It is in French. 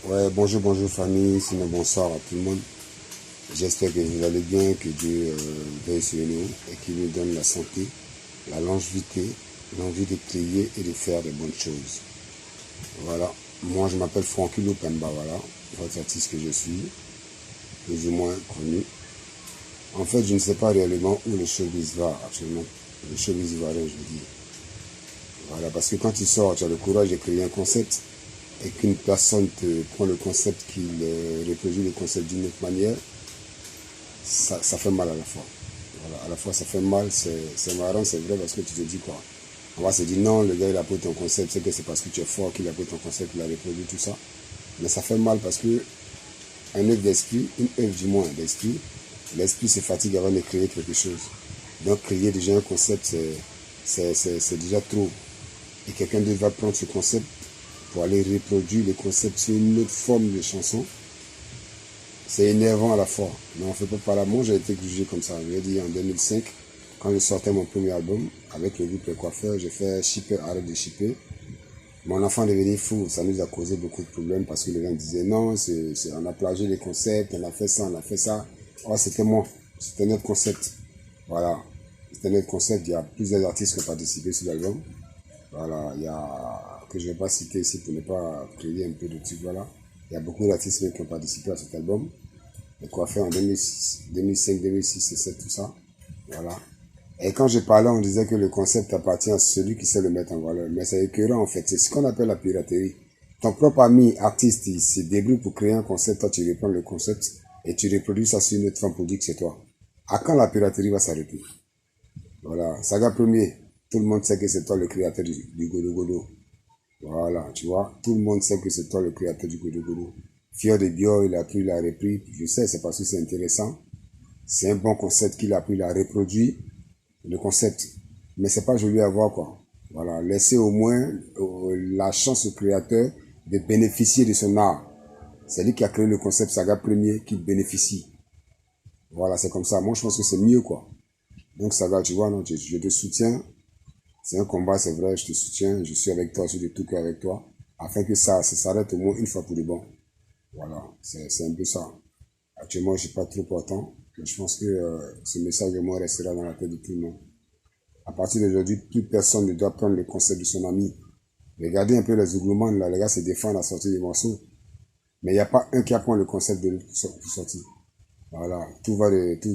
Ouais, bonjour famille, sinon bonsoir à tout le monde. J'espère que vous allez bien, que Dieu veille sur nous et qu'il nous donne la santé, la longévité, l'envie de prier et de faire de bonnes choses. Voilà, moi je m'appelle Francky Lupemba, voilà, votre artiste que je suis, plus ou moins connu. En fait, je ne sais pas réellement où le showbiz va actuellement, le showbiz ivoirien, je veux dire. Voilà, parce que quand tu sors, tu as le courage de créer un concept et qu'une personne te prend le concept, qu'il reproduit le concept d'une autre manière, ça fait mal à la fois. Voilà, à la fois ça fait mal, c'est marrant, c'est vrai, parce que tu te dis quoi. On va se dire non, le gars il a pris ton concept, c'est que c'est parce que tu es fort qu'il a pris ton concept, il a reproduit tout ça. Mais ça fait mal parce que un œuvre d'esprit, une œuvre du moins d'esprit, l'esprit se fatigue avant de créer quelque chose. Donc créer déjà un concept, c'est déjà trop. Et quelqu'un d'autre va prendre ce concept pour aller reproduire le concept sur une autre forme de chanson. C'est énervant à la fois, mais on ne fait pas par là. Moi, j'ai été jugé comme ça. Je l'ai dit en 2005, quand je sortais mon premier album, avec le groupe Les Coiffeurs, j'ai fait Shipper, arrête de shipper. Mon enfant est devenu fou, ça nous a causé beaucoup de problèmes parce que les gens disaient non, on a plagié les concepts, on a fait ça, on a fait ça. Oh, c'était moi, c'était notre concept. Voilà, c'était notre concept. Il y a plusieurs artistes qui ont participé sur l'album. Voilà, il y a, que je ne vais pas citer ici pour ne pas créer un peu de trucs, voilà. Il y a beaucoup d'artistes qui ont participé à cet album. Les Coiffeurs en 2006, 2005, 2006, 2007, tout ça. Voilà. Et quand je parlais, on disait que le concept appartient à celui qui sait le mettre en valeur. Mais c'est écœurant, en fait. C'est ce qu'on appelle la piraterie. Ton propre ami artiste, il se débrouille pour créer un concept. Toi, tu reprends le concept et tu reproduis ça sur une autre forme pour dire que c'est toi. À quand la piraterie va s'arrêter? Voilà. Saga premier. Tout le monde sait que c'est toi le créateur du Godo Godo. Voilà, tu vois. Tout le monde sait que c'est toi le créateur du Godo Godo. Fior de Bio, il a pris, il a repris. Je sais, c'est parce que c'est intéressant. C'est un bon concept qu'il a pris, il a reproduit le concept. Mais c'est pas joli à voir, quoi. Voilà, laissez au moins la chance au créateur de bénéficier de son art. C'est lui qui a créé le concept Saga Premier qui bénéficie. Voilà, c'est comme ça. Moi, je pense que c'est mieux, quoi. Donc, Saga, tu vois, non, je te soutiens. C'est un combat, c'est vrai, je te soutiens. Je suis avec toi, je suis de tout cœur avec toi. Afin que ça s'arrête au moins une fois pour de bon. Voilà, c'est un peu ça. Actuellement, je suis pas trop portant. Mais je pense que ce message, au moins, restera dans la tête de tout le monde. À partir d'aujourd'hui, plus personne ne doit prendre le concept de son ami. Regardez un peu les ouglemans, là, les gars se défendent à sortir des morceaux. Mais il n'y a pas un qui apprend le concept de l'autre pour sortir. Voilà, tout va de, tout,